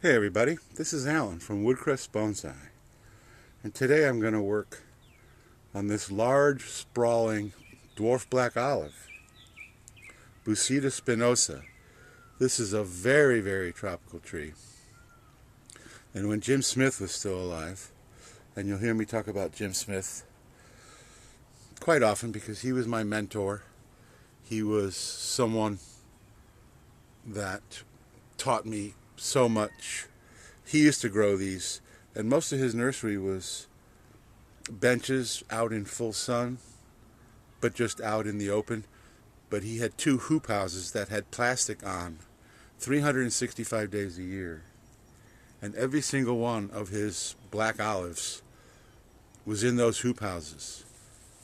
Hey everybody, this is Alan from Woodcrest Bonsai, and today I'm going to work on this large, sprawling dwarf black olive, Busita spinosa. This is a very, very tropical tree, and when Jim Smith was still alive, and you'll hear me talk about Jim Smith quite often because he was my mentor. He was someone that taught me so much. He used to grow these, and most of his nursery was benches out in full sun, but just out in the open. But he had two hoop houses that had plastic on 365 days a year, and every single one of his black olives was in those hoop houses.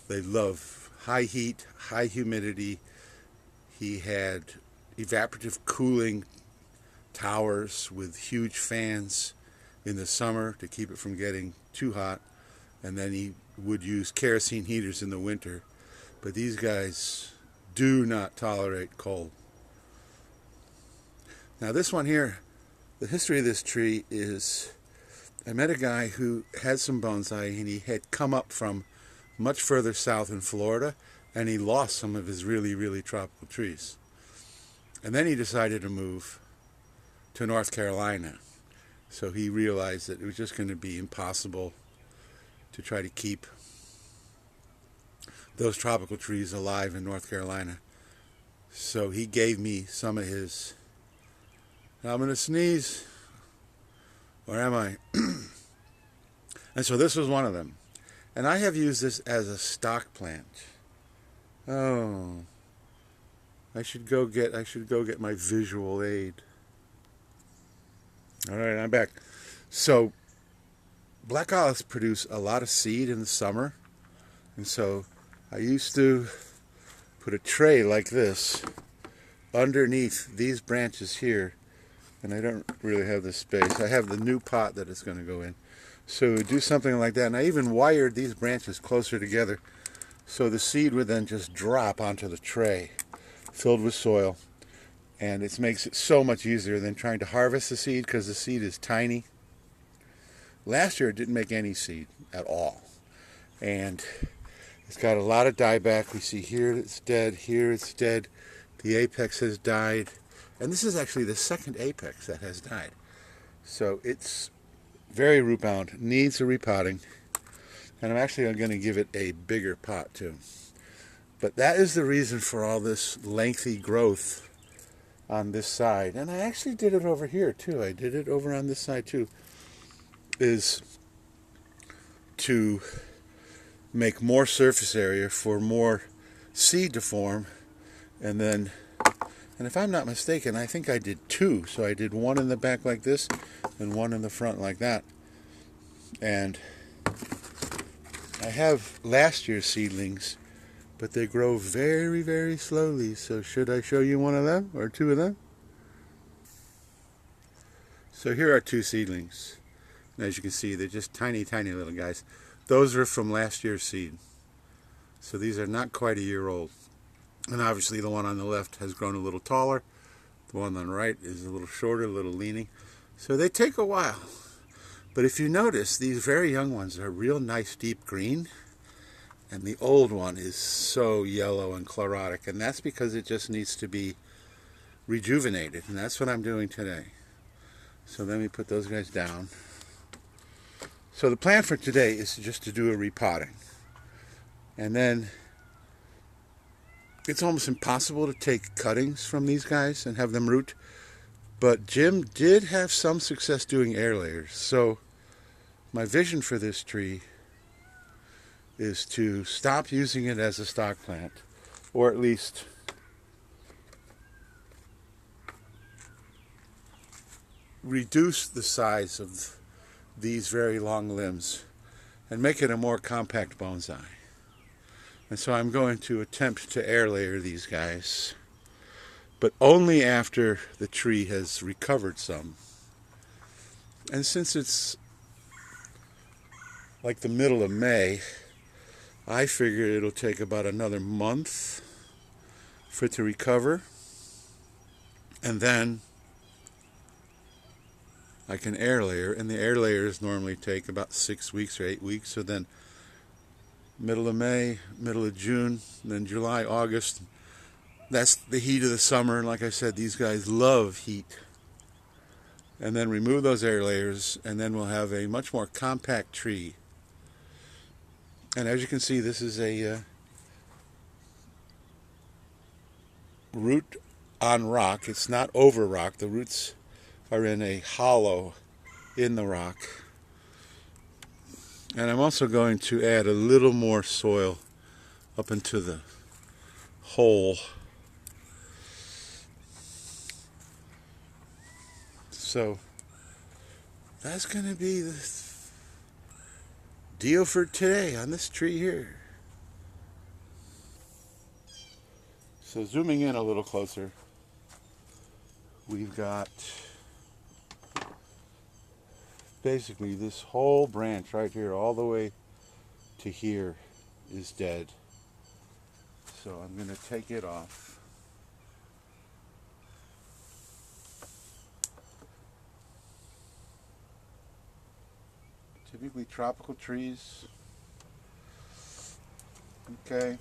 They love high heat, high humidity. He had evaporative cooling towers with huge fans in the summer to keep it from getting too hot, and then he would use kerosene heaters in the winter. But these guys do not tolerate cold. Now this one here, the history of this tree is, I met a guy who had some bonsai, and he had come up from much further south in Florida, and he lost some of his really, really tropical trees. And then he decided to move to North Carolina. So he realized that it was just going to be impossible to try to keep those tropical trees alive in North Carolina. So he gave me some of his, now I'm going to sneeze, or am I? And so this was one of them. And I have used this as a stock plant. Oh, I should go get my visual aid. All right, I'm back. So black olives produce a lot of seed in the summer, and so I used to put a tray like this underneath these branches here, and I don't really have the space. I have the new pot that it's going to go in. So do something like that, and I even wired these branches closer together so the seed would then just drop onto the tray filled with soil. And it makes it so much easier than trying to harvest the seed because the seed is tiny. Last year it didn't make any seed at all. And it's got a lot of dieback. We see here it's dead, here it's dead. The apex has died. And this is actually the second apex that has died. So it's very root bound, needs a repotting. And I'm actually going to give it a bigger pot too. But that is the reason for all this lengthy growth on this side. And I actually did it over here too. I did it over on this side too. Is to make more surface area for more seed to form. And if I'm not mistaken, I think I did two. So I did one in the back like this and one in the front like that. And I have last year's seedlings, but they grow very, very slowly. So should I show you one of them or two of them? So here are two seedlings. And as you can see, they're just tiny, tiny little guys. Those are from last year's seed. So these are not quite a year old. And obviously the one on the left has grown a little taller. The one on the right is a little shorter, a little leaning. So they take a while. But if you notice, these very young ones are real nice deep green. And the old one is so yellow and chlorotic, and that's because it just needs to be rejuvenated, and that's what I'm doing today. So let me put those guys down. So the plan for today is just to do a repotting. And then it's almost impossible to take cuttings from these guys and have them root, but Jim did have some success doing air layers. So my vision for this tree is to stop using it as a stock plant, or at least reduce the size of these very long limbs and make it a more compact bonsai. And so I'm going to attempt to air layer these guys, but only after the tree has recovered some. And since it's like the middle of May, I figure it'll take about another month for it to recover. And then I can air layer, and the air layers normally take about 6 weeks or 8 weeks. So then middle of May, middle of June, then July, August, that's the heat of the summer. And like I said, these guys love heat. And then remove those air layers, and then we'll have a much more compact tree. And as you can see, this is a root on rock. It's not over rock. The roots are in a hollow in the rock. And I'm also going to add a little more soil up into the hole. So that's going to be the deal for today on this tree here. So zooming in a little closer, we've got basically this whole branch right here all the way to here is dead. So I'm going to take it off. Typically tropical trees. Okay.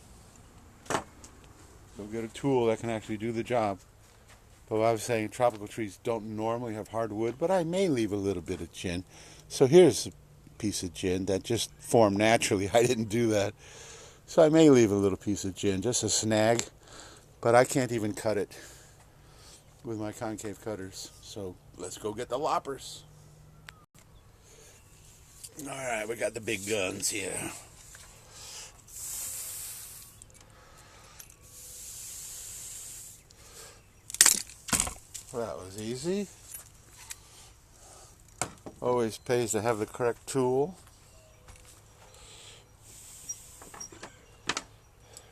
So get a tool that can actually do the job. But I was saying tropical trees don't normally have hardwood, but I may leave a little bit of gin. So here's a piece of gin that just formed naturally. I didn't do that. So I may leave a little piece of gin, just a snag. But I can't even cut it with my concave cutters. So let's go get the loppers. Alright, we got the big guns here. Well, that was easy. Always pays to have the correct tool.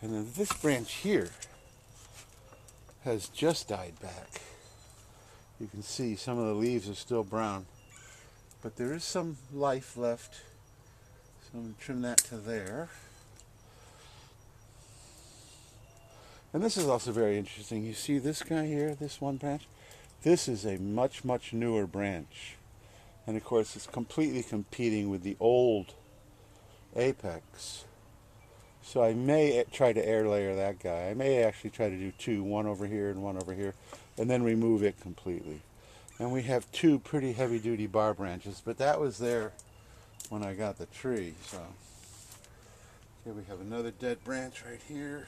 And then this branch here has just died back. You can see some of the leaves are still brown. But there is some life left. So I'm going to trim that to there. And this is also very interesting. You see this guy here, this one branch? This is a much, much newer branch. And of course it's completely competing with the old apex. So I may try to air layer that guy. I may actually try to do two, one over here and one over here, and then remove it completely. And we have two pretty heavy-duty bar branches, but that was there when I got the tree. So here we have another dead branch right here.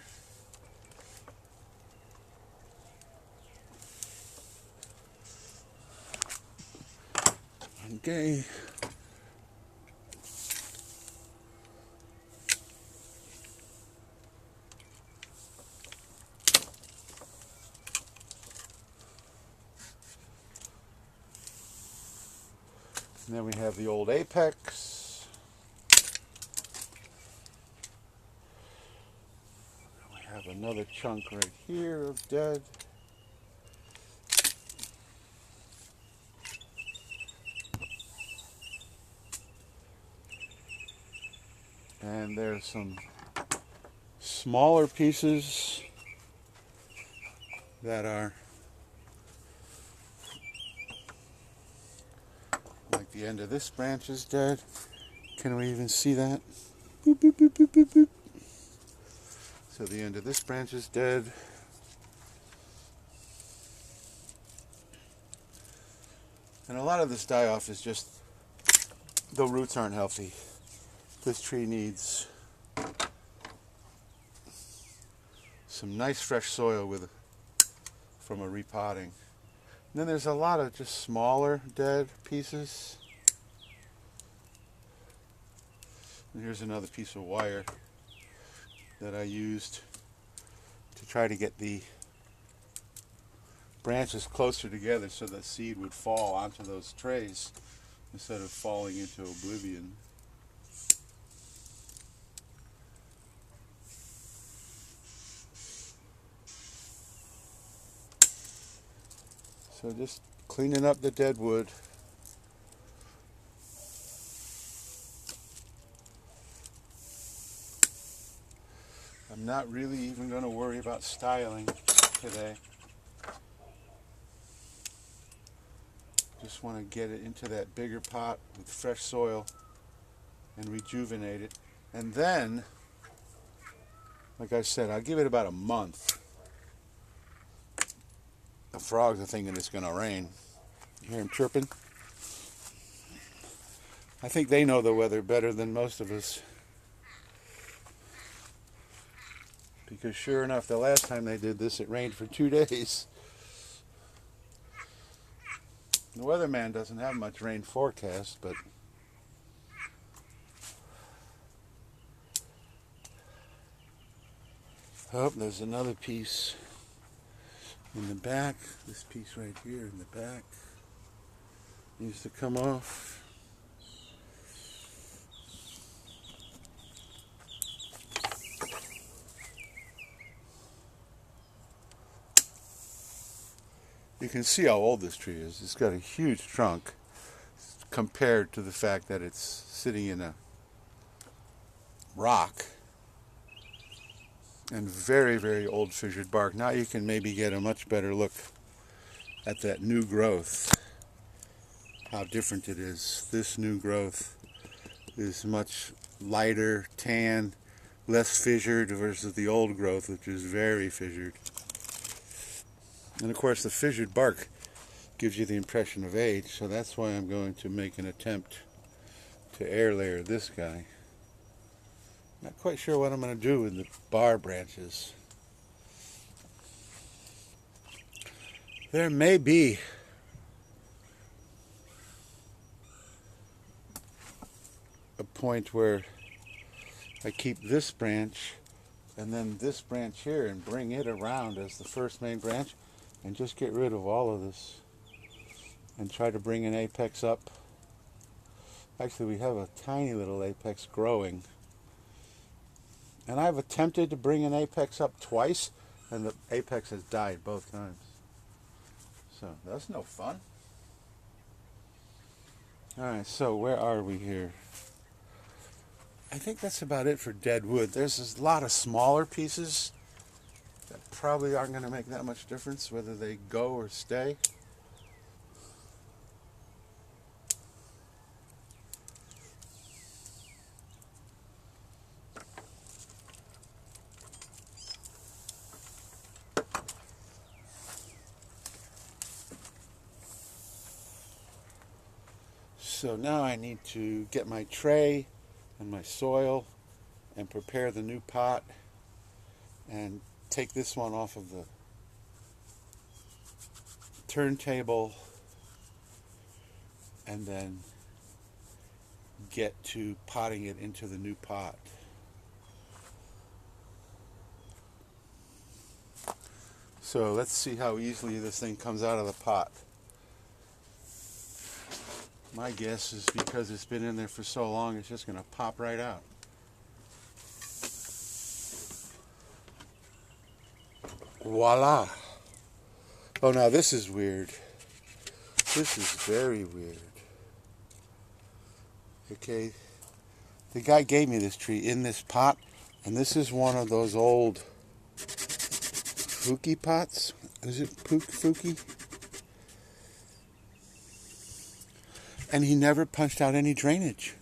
Okay. And then we have the old apex. We have another chunk right here of dead. And there's some smaller pieces that are like the end of this branch is dead. Can we even see that? Boop, boop, boop, boop, boop, boop. So the end of this branch is dead. And a lot of this die-off is just the roots aren't healthy. This tree needs some nice fresh soil from a repotting. And then there's a lot of just smaller dead pieces. And here's another piece of wire that I used to try to get the branches closer together so the seed would fall onto those trays instead of falling into oblivion. So just cleaning up the dead wood. I'm not really even going to worry about styling today. Just want to get it into that bigger pot with fresh soil and rejuvenate it. And then, like I said, I'll give it about a month. The frogs are thinking it's going to rain. You hear them chirping? I think they know the weather better than most of us. Because sure enough, the last time they did this, it rained for 2 days. The weatherman doesn't have much rain forecast, but oh, there's another piece in the back. This piece right here in the back needs to come off. You can see how old this tree is. It's got a huge trunk compared to the fact that it's sitting in a rock. And very, very old fissured bark. Now you can maybe get a much better look at that new growth. How different it is. This new growth is much lighter, tan, less fissured versus the old growth, which is very fissured. And of course the fissured bark gives you the impression of age, so that's why I'm going to make an attempt to air layer this guy. Not quite sure what I'm going to do with the bar branches. There may be a point where I keep this branch and then this branch here and bring it around as the first main branch and just get rid of all of this and try to bring an apex up. Actually, we have a tiny little apex growing. And I've attempted to bring an apex up twice, and the apex has died both times. So that's no fun. Alright, so where are we here? I think that's about it for dead wood. There's a lot of smaller pieces that probably aren't going to make that much difference whether they go or stay. So now I need to get my tray and my soil and prepare the new pot and take this one off of the turntable and then get to potting it into the new pot. So let's see how easily this thing comes out of the pot. My guess is because it's been in there for so long, it's just going to pop right out. Voila! Oh, now this is weird. This is very weird. Okay, the guy gave me this tree in this pot, and this is one of those old Fuki pots. Is it Fuki? And he never punched out any drainage.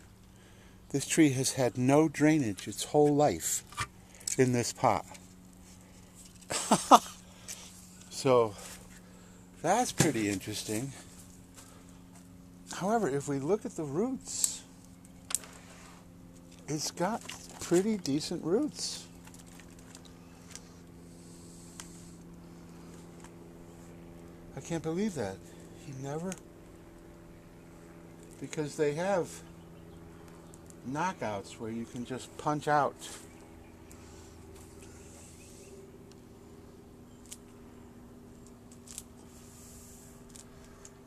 This tree has had no drainage its whole life in this pot. So that's pretty interesting. However, if we look at the roots, it's got pretty decent roots. I can't believe that. He never... Because they have knockouts where you can just punch out.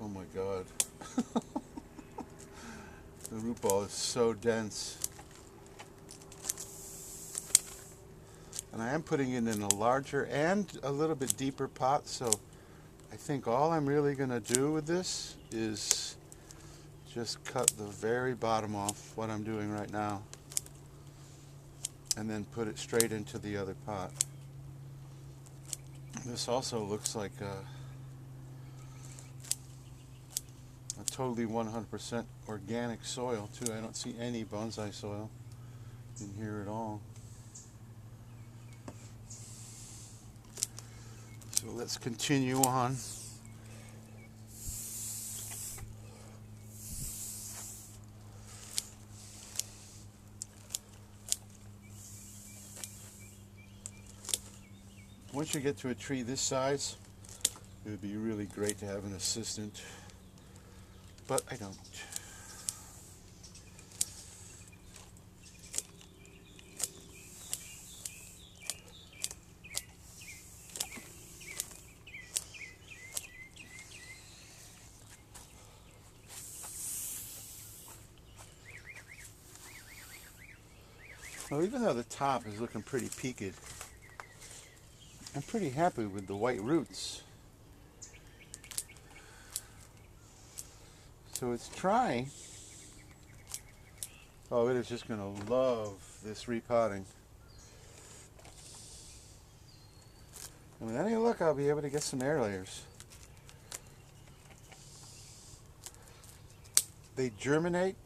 Oh my God. The root ball is so dense. And I am putting it in a larger and a little bit deeper pot, so I think all I'm really going to do with this is just cut the very bottom off, what I'm doing right now, and then put it straight into the other pot. This also looks like totally 100% organic soil too. I don't see any bonsai soil in here at all. So let's continue on. Once you get to a tree this size, it would be really great to have an assistant, but I don't. Well, even though the top is looking pretty peaked, I'm pretty happy with the white roots. So it's trying. Oh, it is just going to love this repotting. And with any luck, I'll be able to get some air layers. They germinate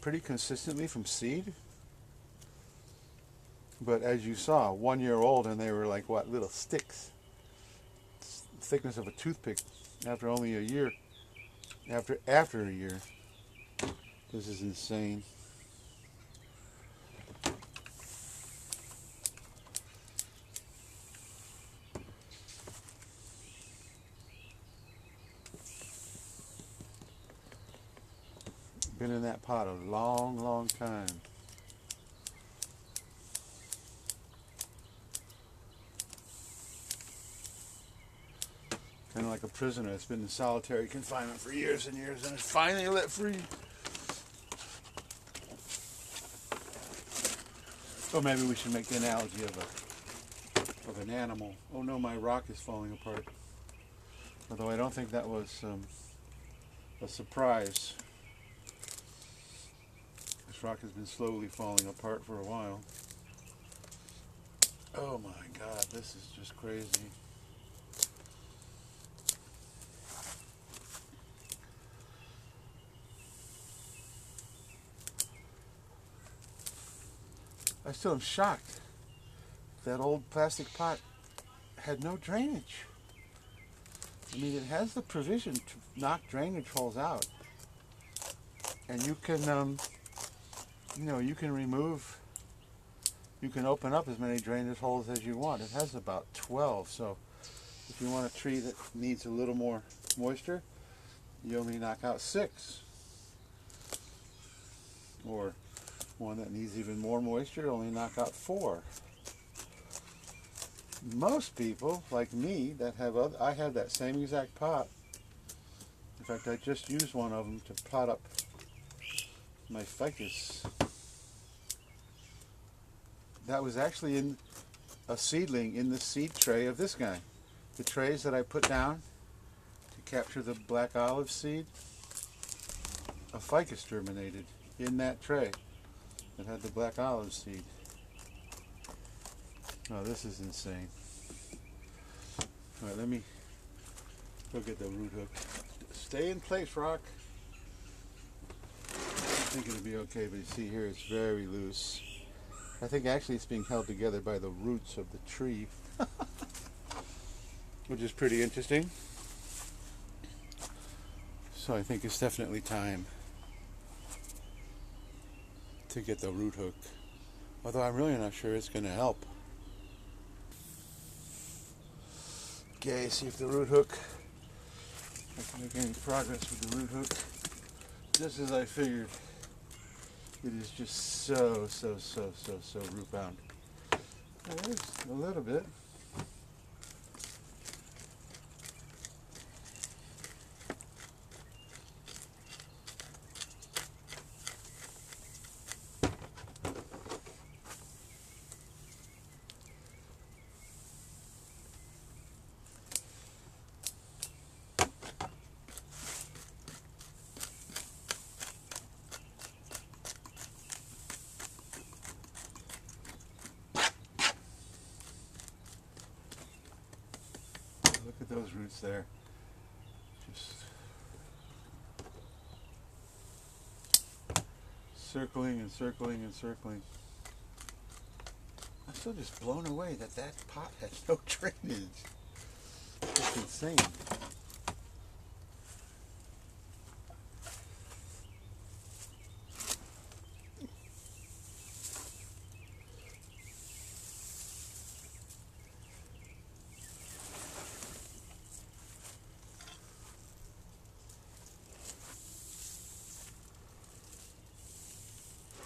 pretty consistently from seed. But as you saw, 1 year old, and they were like, what, little sticks. Thickness of a toothpick after only a year. After a year. This is insane. Been in that pot a long, long time. Kind of like a prisoner that's been in solitary confinement for years and years and is finally let free. Or maybe we should make the analogy of an animal. Oh no, my rock is falling apart. Although I don't think that was a surprise. This rock has been slowly falling apart for a while. Oh my God, this is just crazy. I still am shocked. That old plastic pot had no drainage. I mean, it has the provision to knock drainage holes out. And you can, you can remove, you can open up as many drainage holes as you want. It has about 12, so if you want a tree that needs a little more moisture, you only knock out 6. Or one that needs even more moisture, only knock out 4. Most people, like me, that have I have that same exact pot. In fact, I just used one of them to pot up my ficus. That was actually in a seedling in the seed tray of this guy. The trays that I put down to capture the black olive seed, a ficus germinated in that tray that had the black olive seed. Oh, this is insane. Alright, let me go get the root hook. Stay in place, rock. I think it'll be okay, but you see here it's very loose. I think actually it's being held together by the roots of the tree. Which is pretty interesting. So I think it's definitely time to get the root hook. Although I'm really not sure it's going to help. Okay, see if the root hook, I can make any progress with the root hook. Just as I figured, it is just so root bound. There's a little bit. Look at those roots there. Just circling and circling and circling. I'm still just blown away that that pot had no drainage. It's insane.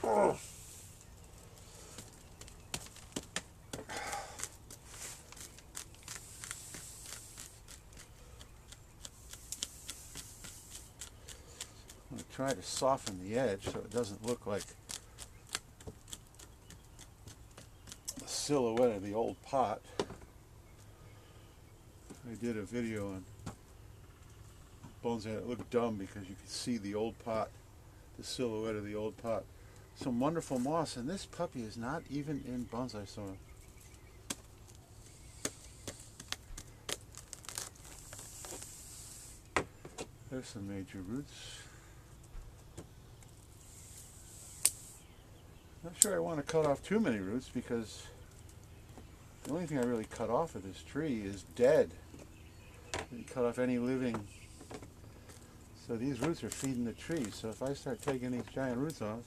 Oh. I'm going to try to soften the edge so it doesn't look like the silhouette of the old pot. I did a video on Bonsai that looked dumb because you could see the old pot, the silhouette of the old pot. Some wonderful moss, and this puppy is not even in bonsai soil. There's some major roots. Not sure I want to cut off too many roots because the only thing I really cut off of this tree is dead. I didn't cut off any living. So these roots are feeding the tree. So if I start taking these giant roots off,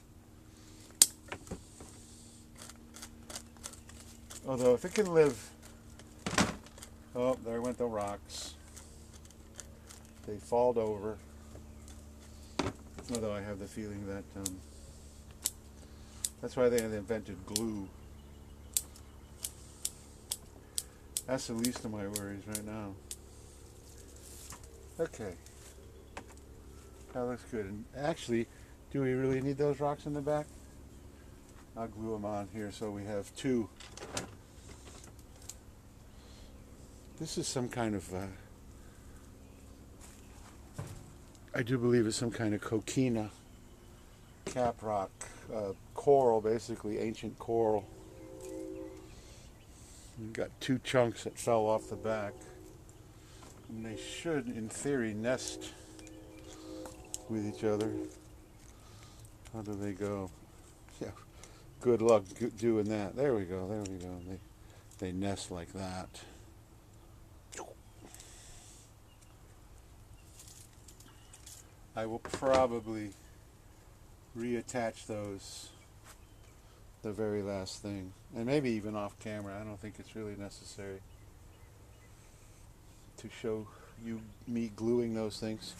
although if it can live, oh, there went the rocks. They falled over. Although I have the feeling that that's why they invented glue. That's the least of my worries right now. Okay. That looks good. And actually, do we really need those rocks in the back? I'll glue them on here so we have two. This is some kind of, I do believe it's some kind of coquina cap rock, coral, basically ancient coral. We've got two chunks that fell off the back, and they should, in theory, nest with each other. How do they go? Yeah, good luck doing that. There we go. There we go. They nest like that. I will probably reattach those the very last thing, and maybe even off camera. I don't think it's really necessary to show you me gluing those things.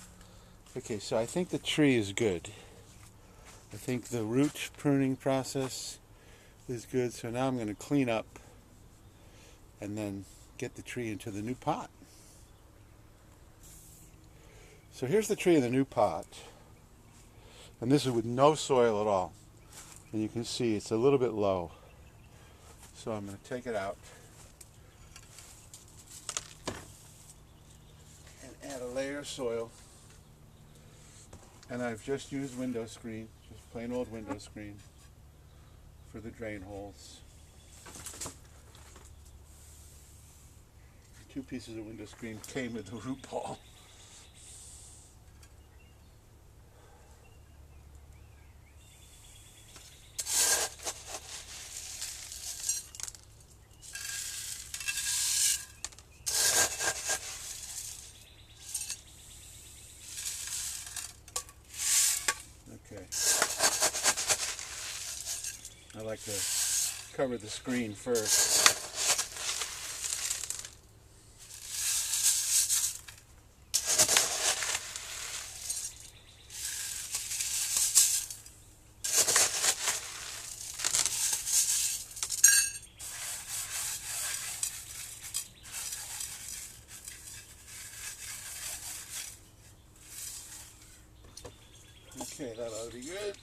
Okay, so I think the tree is good. I think the root pruning process is good, so now I'm going to clean up and then get the tree into the new pot. So here's the tree in the new pot, and this is with no soil at all, and you can see it's a little bit low, so I'm going to take it out and add a layer of soil, and I've just used window screen, just plain old window screen for the drain holes. 2 pieces of window screen came with the root ball. Okay. I like to cover the screen first. Okay, that ought to be good.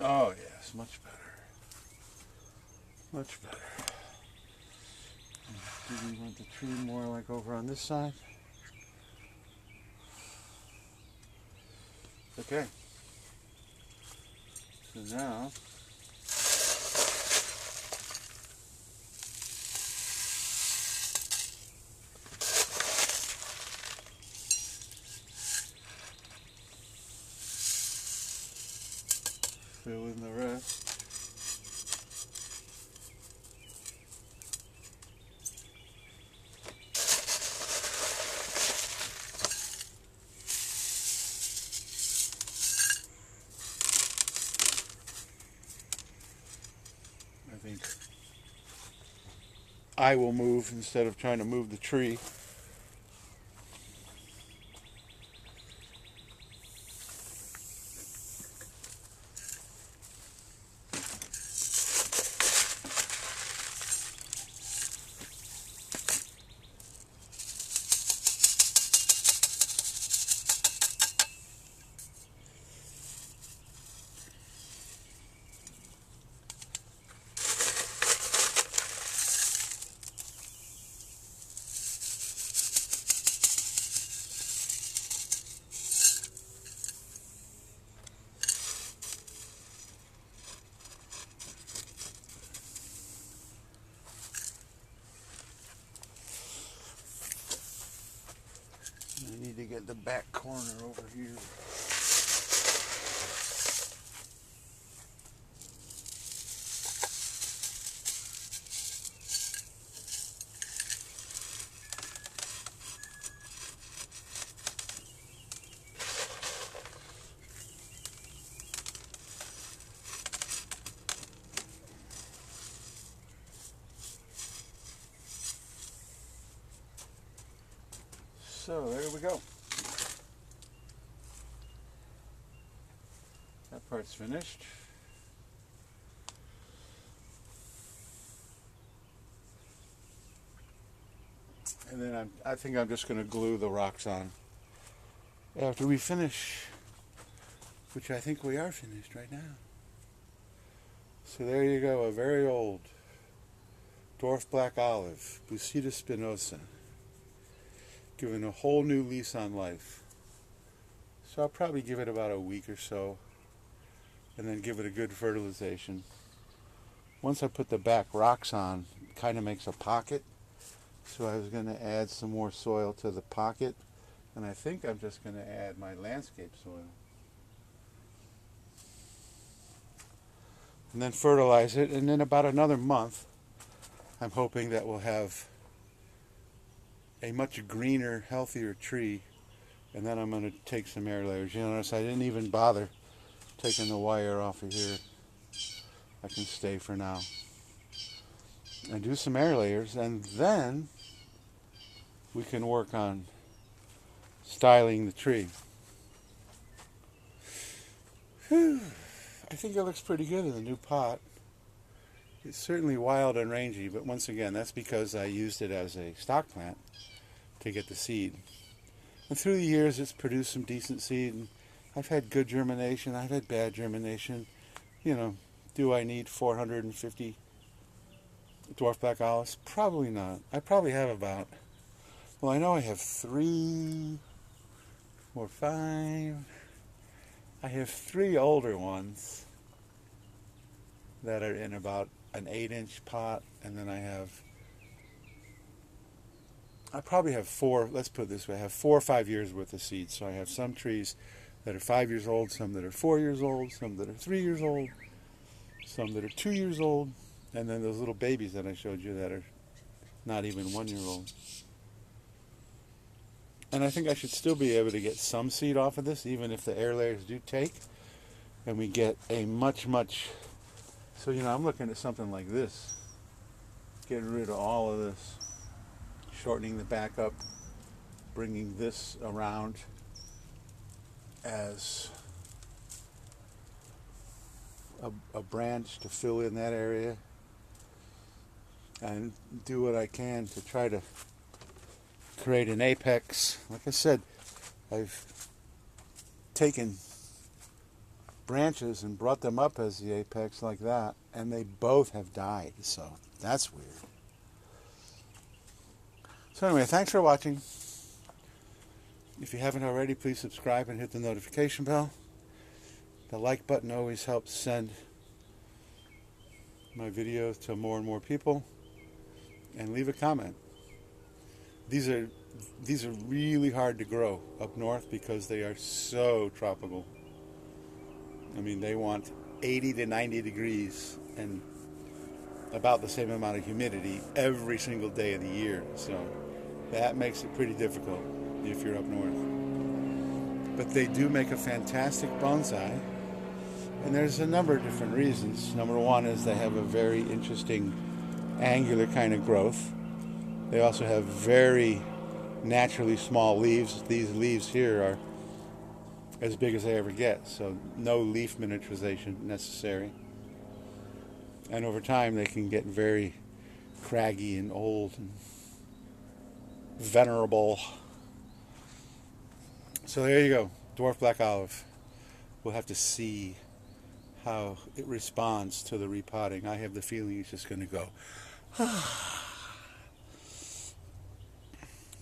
Oh yes, much better. Much better. Do we want the tree more like over on this side? Okay. So now fill in the rest. I think I will move instead of trying to move the tree. I need to get the back corner over here. So there we go. That part's finished. And then I think I'm just going to glue the rocks on after we finish, which I think we are finished right now. So there you go, a very old dwarf black olive, Busita spinosa, given a whole new lease on life. So I'll probably give it about a week or so and then give it a good fertilization. Once I put the back rocks on, it kind of makes a pocket. So I was going to add some more soil to the pocket, and I think I'm just going to add my landscape soil. And then fertilize it, and in about another month, I'm hoping that we'll have a much greener, healthier tree, and then I'm going to take some air layers. You notice I didn't even bother taking the wire off of here. I can stay for now. And do some air layers, and then we can work on styling the tree. Whew. I think it looks pretty good in the new pot. It's certainly wild and rangy, but once again, that's because I used it as a stock plant to get the seed. And through the years, it's produced some decent seed. And I've had good germination. I've had bad germination. You know, do I need 450 dwarf black olives? Probably not. I probably have about, well, I know I have 3 or 5. I have 3 older ones that are in about an 8-inch pot, and then I probably have 4, let's put it this way, I have 4 or 5 years worth of seeds. So I have some trees that are 5 years old, some that are 4 years old, some that are 3 years old, some that are 2 years old, and then those little babies that I showed you that are not even 1 year old. And I think I should still be able to get some seed off of this, even if the air layers do take, and we get a much, so you know, I'm looking at something like this, getting rid of all of this, shortening the back up, bringing this around as a branch to fill in that area, and do what I can to try to create an apex. Like I said, I've taken branches and brought them up as the apex like that, and they both have died, so that's weird. So anyway, thanks for watching. If you haven't already, please subscribe and hit the notification bell. The like button always helps send my videos to more and more people. And leave a comment. These are really hard to grow up north because they are so tropical. I mean, they want 80 to 90 degrees and about the same amount of humidity every single day of the year. So that makes it pretty difficult if you're up north. But they do make a fantastic bonsai. And there's a number of different reasons. Number one is they have a very interesting angular kind of growth. They also have very naturally small leaves. These leaves here are as big as they ever get, so no leaf miniaturization necessary. And over time they can get very craggy and old and venerable. So there you go, dwarf black olive. We'll have to see how it responds to the repotting. I have the feeling it's just going to go.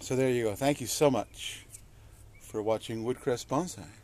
So there you go. Thank you so much for watching Woodcrest Bonsai.